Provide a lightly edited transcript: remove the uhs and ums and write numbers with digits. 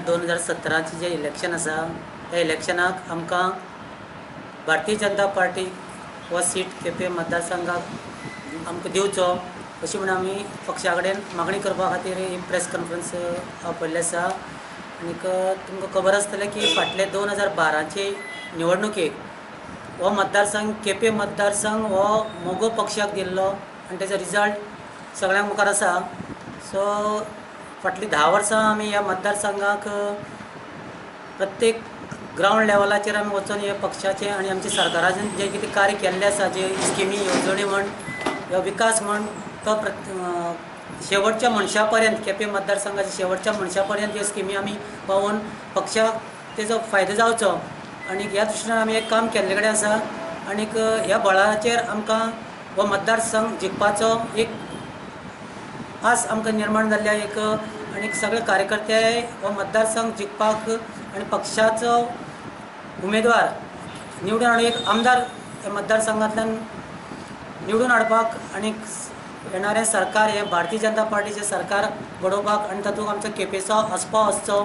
2017 जे इलेक्शन आसा त्या इलेक्शनाक आमकां भारतीय जनता पार्टी हो सीट केपें मतदारसंघाक आमकां दिवचो अशी म्हणून आमी पक्षा कडेन मागणी करपा खातीर ही प्रेस कॉन्फरन्स आपयल्ली आसा। आनीक तुमकां खबर आसतलें की फाटले 2012चे निवडणुकेक हो मतदारसंघ केपें मतदारसंघ हो मोगो पक्षाक दिल्लो आनी तेजो रिजल्ट सगळ्यांक मुखार आसा। सो फाटलीं 10 वर्सां आमी ह्या मतदारसंघाक प्रत्येक ग्रावंड लेवलाचेर आमी वचून हे पक्षाचे आनी आमच्या सरकारान जे कितें कार्य केल्लें आसा, जे स्किमी येवजणी म्हण वा विकास म्हण तो शेवटच्या मनशा पर्यंत केपें मतदारसंघाच्या शेवटच्या मनशा पर्यंत ह्यो स्किमी आमी पावोवन पक्षाक तेजो फायदो जावचो आनी ह्या दृश्टीन आमी एक काम केल्ले कडेन आसा। आनीक ह्या बळाचेर आमकां हो मतदारसंघ जिखपाचो एक आस आमकां निर्माण जाल्ल्या एक आनीक सगळे कार्यकर्ते हो मतदारसंघ जिखपाक आनी पक्षाचो उमेदवार निवडून हाडून एक आमदार ह्या मतदारसंघांतल्यान निवडून हाडपाक आनीक येणारें सरकार हें भारतीय जनता पार्टीचें सरकार घडोवपाक आनी तातूंत आमचो केपेंचो आस्पाव आसचो।